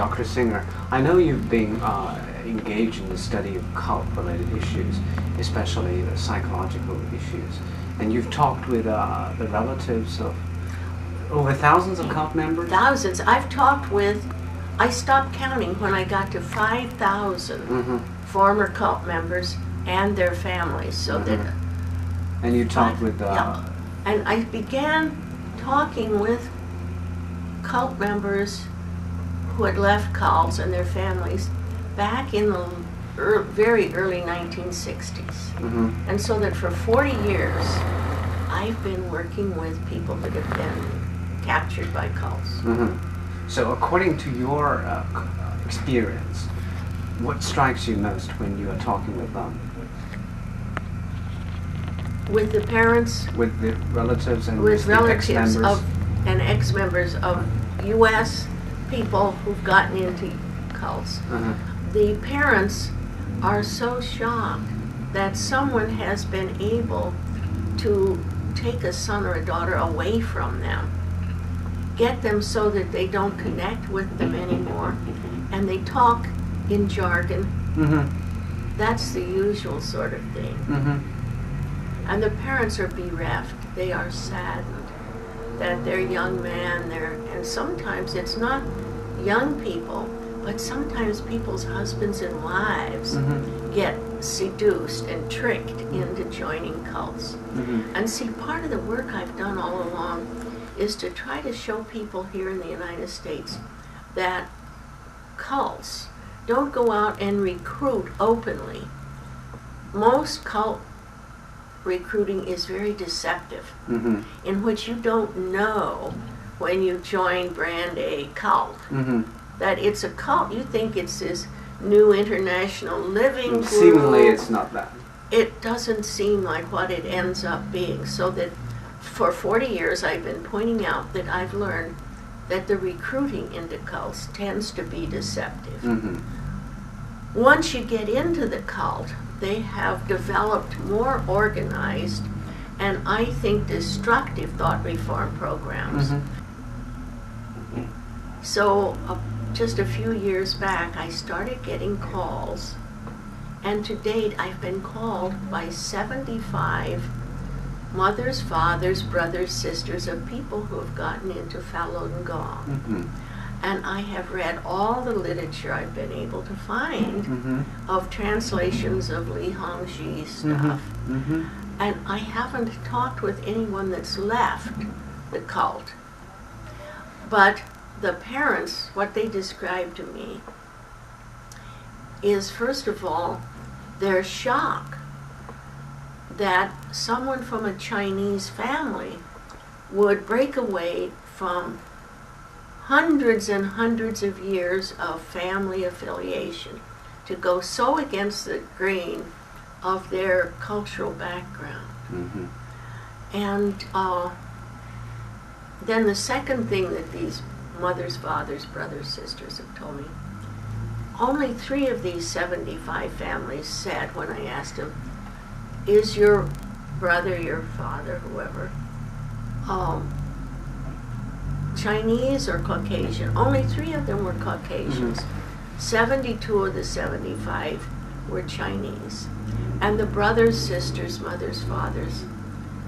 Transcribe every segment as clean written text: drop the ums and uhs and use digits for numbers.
Dr. Singer, I know you've been engaged in the study of cult-related issues, especially the psychological issues, and you've talked with the relatives of over thousands of cult members? Thousands. I've talked with, I stopped counting when I got to 5,000 former cult members and their families. So that. And you talked with. Yeah. And I began talking with cult members who had left cults and their families back in the very early 1960s. And so that for 40 years, I've been working with people that have been captured by cults. So according to your experience, what strikes you most when you are talking with them? With the parents, with the relatives, and with relatives ex-members of and ex-members of U.S. people who've gotten into cults. The parents are so shocked that someone has been able to take a son or a daughter away from them, get them so that they don't connect with them anymore, and they talk in jargon. That's the usual sort of thing. And the parents are bereft. They are saddened that their young man, and sometimes it's not young people, but sometimes people's husbands and wives get seduced and tricked into joining cults. And see, part of the work I've done all along is to try to show people here in the United States that cults don't go out and recruit openly. Most cult recruiting is very deceptive, in which you don't know when you join brand A cult that it's a cult. You think it's this new international living group. Seemingly it's not that. It doesn't seem like what it ends up being. So that for 40 years I've been pointing out that I've learned that the recruiting into cults tends to be deceptive. Once you get into the cult, they have developed more organized and I think destructive thought reform programs. So just a few years back I started getting calls, and to date I've been called by 75 mothers, fathers, brothers, sisters of people who have gotten into Falun Gong. And I have read all the literature I've been able to find of translations of Li Hongzhi's stuff. And I haven't talked with anyone that's left the cult. But the parents, what they describe to me is, first of all, their shock that someone from a Chinese family would break away from hundreds and hundreds of years of family affiliation to go so against the grain of their cultural background. And then the second thing that these mothers, fathers, brothers, sisters have told me, only 3 of these 75 families said when I asked them, is your brother, your father, whoever, Chinese or Caucasian? Only 3 of them were Caucasians. 72 of the 75 were Chinese. And the brothers, sisters, mothers, fathers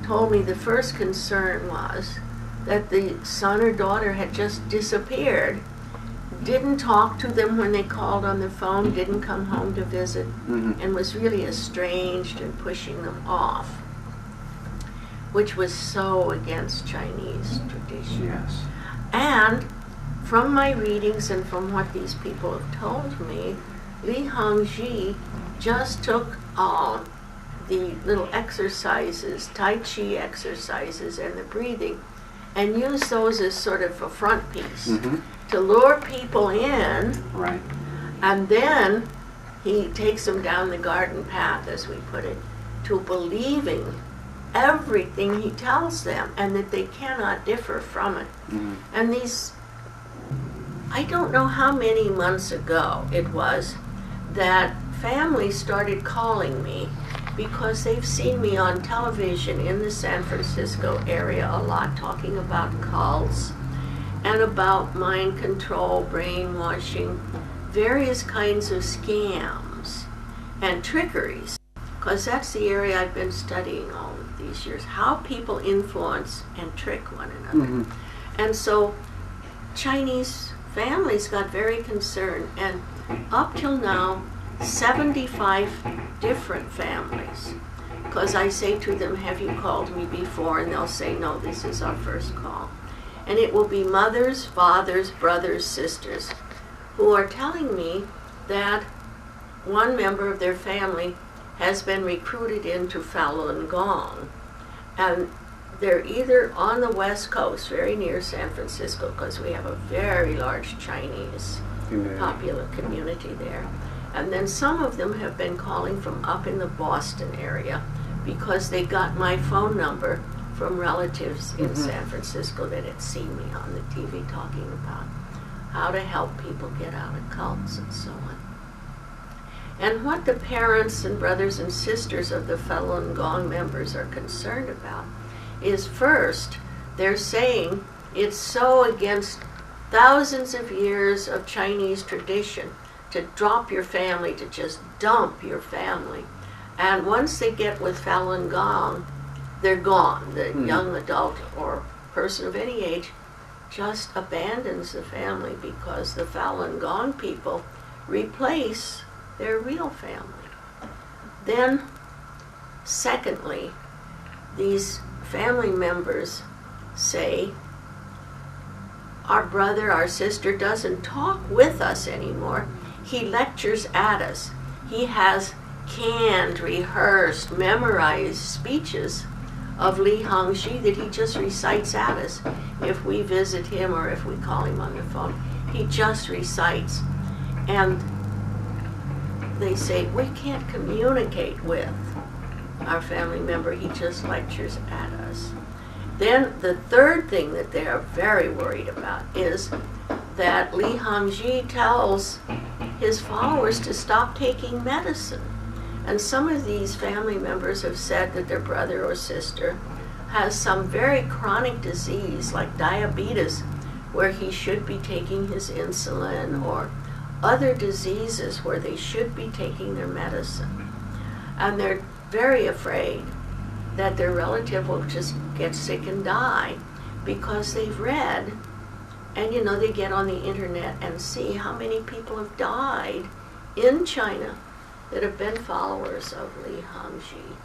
told me the first concern was that the son or daughter had just disappeared, didn't talk to them when they called on the phone, didn't come home to visit, and was really estranged and pushing them off, which was so against Chinese tradition. And from my readings and from what these people have told me, Li Hongzhi just took the little exercises, Tai Chi exercises and the breathing, and used those as sort of a front piece to lure people in. And then he takes them down the garden path, as we put it, to believing everything he tells them and that they cannot differ from it. And these, I don't know how many months ago it was that families started calling me because they've seen me on television in the San Francisco area a lot talking about cults and about mind control, brainwashing, various kinds of scams and trickeries, because that's the area I've been studying all of these years, how people influence and trick one another. And so Chinese families got very concerned, and up till now, 75 different families, because I say to them, have you called me before? And they'll say, no, this is our first call. And it will be mothers, fathers, brothers, sisters, who are telling me that one member of their family has been recruited into Falun Gong. And they're either on the West Coast, very near San Francisco, because we have a very large Chinese popular community there. And then some of them have been calling from up in the Boston area because they got my phone number from relatives in San Francisco that had seen me on the TV talking about how to help people get out of cults and so on. And what the parents and brothers and sisters of the Falun Gong members are concerned about is, first, they're saying it's so against thousands of years of Chinese tradition to drop your family, to just dump your family. And once they get with Falun Gong, they're gone. The young adult or person of any age just abandons the family because the Falun Gong people replace their real family. Then, secondly, these family members say, our brother, our sister doesn't talk with us anymore. He lectures at us. He has canned, rehearsed, memorized speeches of Li Hongxi that he just recites at us if we visit him or if we call him on the phone. He just recites. And they say, we can't communicate with our family member. He just lectures at us. Then the third thing that they are very worried about is that Li Hongxi tells his followers to stop taking medicine. And some of these family members have said that their brother or sister has some very chronic disease like diabetes where he should be taking his insulin, or other diseases where they should be taking their medicine. And they're very afraid that their relative will just get sick and die because they've read, and you know, they get on the internet and see how many people have died in China that have been followers of Li Hongxi.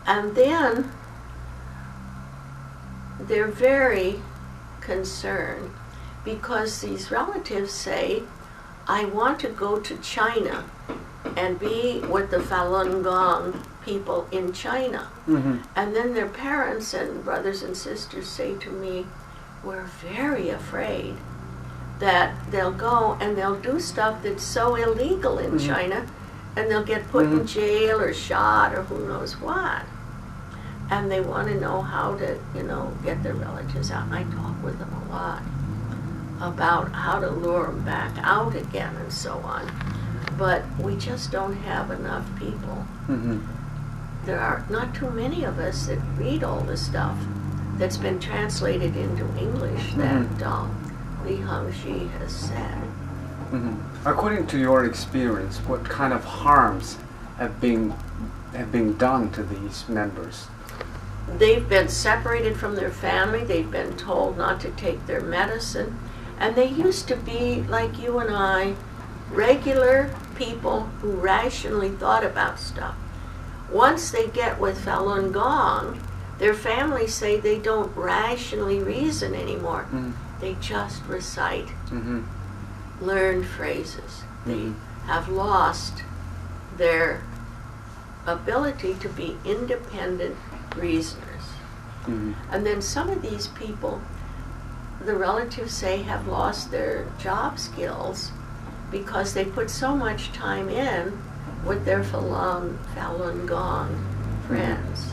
And then they're very concerned because these relatives say, I want to go to China and be with the Falun Gong people in China. And then their parents and brothers and sisters say to me, we're very afraid that they'll go and they'll do stuff that's so illegal in China, and they'll get put in jail or shot or who knows what. And they want to know how to, you know, get their relatives out. And I talk with them a lot about how to lure them back out again and so on. But we just don't have enough people. There are not too many of us that read all the stuff that's been translated into English that Li Hongxi has said. According to your experience, what kind of harms have been done to these members? They've been separated from their family. They've been told not to take their medicine. And they used to be, like you and I, regular people who rationally thought about stuff. Once they get with Falun Gong, their families say they don't rationally reason anymore. They just recite learned phrases. They have lost their ability to be independent reasoners. And then some of these people, the relatives say, have lost their job skills because they put so much time in with their Falun Gong friends.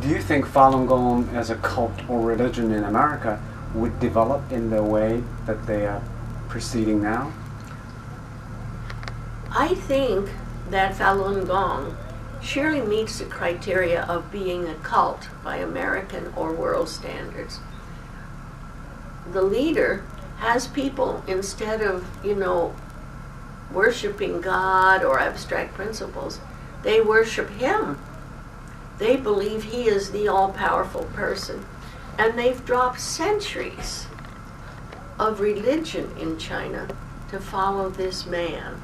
Do you think Falun Gong as a cult or religion in America would develop in the way that they are proceeding now? I think that Falun Gong surely meets the criteria of being a cult by American or world standards. the leader has people, instead of, worshiping God or abstract principles, they worship him. They believe he is the all-powerful person. And they've dropped centuries of religion in China to follow this man,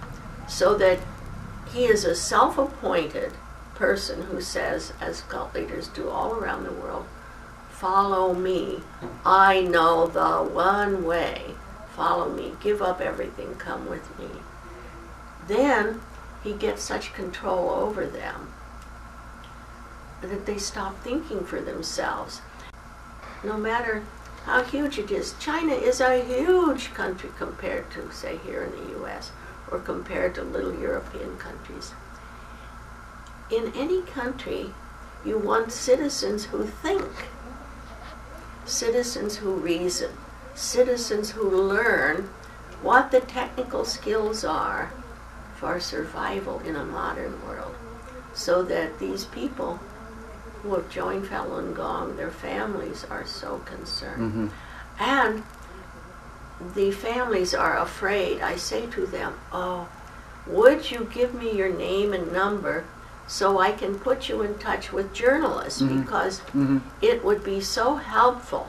so that he is a self-appointed person who says, as cult leaders do all around the world, follow me. I know the one way. Follow me. Give up everything. Come with me. Then he gets such control over them that they stop thinking for themselves. No matter how huge it is, China is a huge country compared to, say, here in the U.S. or compared to little European countries. In any country, you want citizens who think, citizens who reason, citizens who learn what the technical skills are for survival in a modern world, so that these people who have joined Falun Gong, their families are so concerned. And the families are afraid. I say to them, oh, would you give me your name and number so I can put you in touch with journalists, because it would be so helpful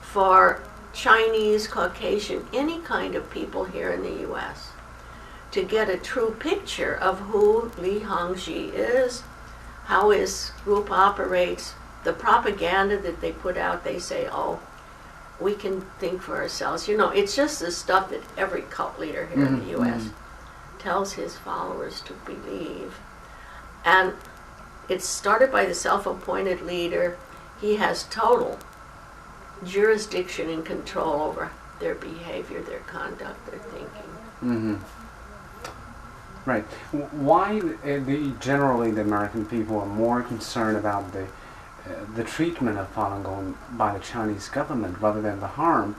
for Chinese, Caucasian, any kind of people here in the U.S. to get a true picture of who Li Hongzhi is, how his group operates, the propaganda that they put out. They say, oh, we can think for ourselves. It's just the stuff that every cult leader here in the U.S. tells his followers to believe. And it's started by the self-appointed leader. He has total jurisdiction and control over their behavior, their conduct, their thinking. Right. Why generally the American people are more concerned about the treatment of Falun Gong by the Chinese government rather than the harm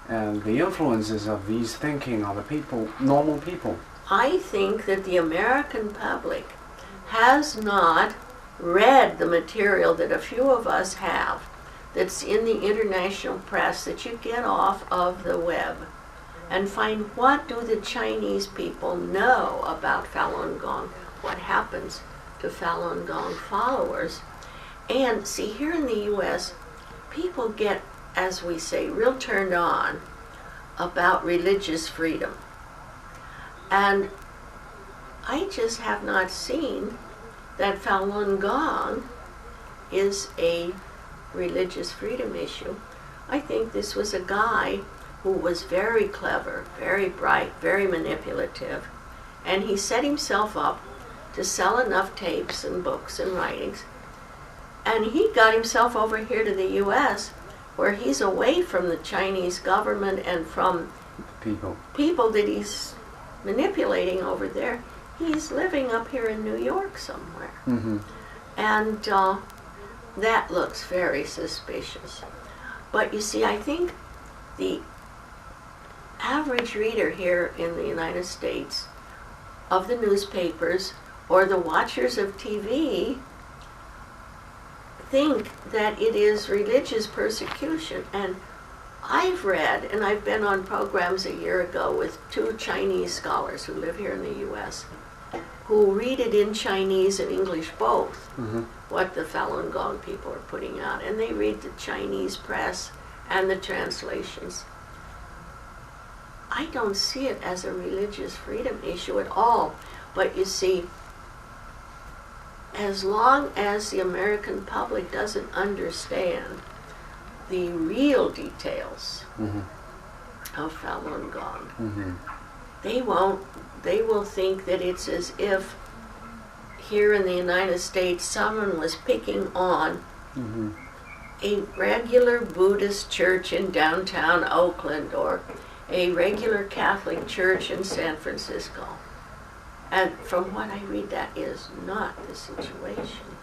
and the influences of these thinking on the people, normal people? I think that the American public has not read the material that a few of us have, that's in the international press, that you get off of the web, and find what do the Chinese people know about Falun Gong, what happens to Falun Gong followers. And see, here in the U.S., people get, as we say, real turned on about religious freedom. And I just have not seen that Falun Gong is a religious freedom issue. I think this was a guy who was very clever, very bright, very manipulative, and he set himself up to sell enough tapes and books and writings, and he got himself over here to the U.S., where he's away from the Chinese government and from people that he's manipulating over there. He's living up here in New York somewhere. And that looks very suspicious. But you see, I think the average reader here in the United States of the newspapers or the watchers of TV think that it is religious persecution. And I've read, and I've been on programs a year ago with 2 Chinese scholars who live here in the U.S., who read it in Chinese and English both, what the Falun Gong people are putting out. And they read the Chinese press and the translations. I don't see it as a religious freedom issue at all. But you see, as long as the American public doesn't understand the real details of Falun Gong, they will think that it's as if here in the United States someone was picking on a regular Buddhist church in downtown Oakland or a regular Catholic church in San Francisco. And from what I read, that is not the situation.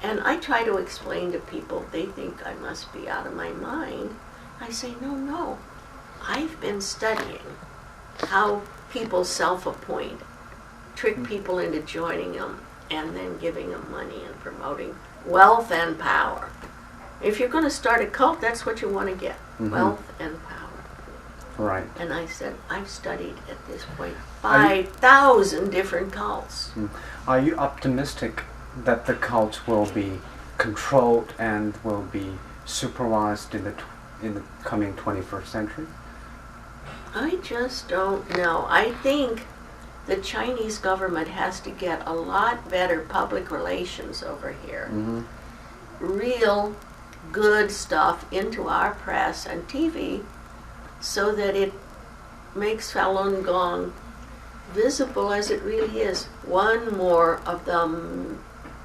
And I try to explain to people, they think I must be out of my mind. I say, no. I've been studying how people self-appoint, trick people into joining them, and then giving them money and promoting wealth and power. If you're going to start a cult, that's what you want to get. wealth and power. Right. And I said, I've studied at this point 5,000 different cults. Are you optimistic that the cults will be controlled and will be supervised in the coming 21st century? I just don't know. I think the Chinese government has to get a lot better public relations over here. Real good stuff into our press and TV so that it makes Falun Gong visible as it really is. One more of the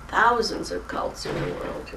thousands of cults in the world.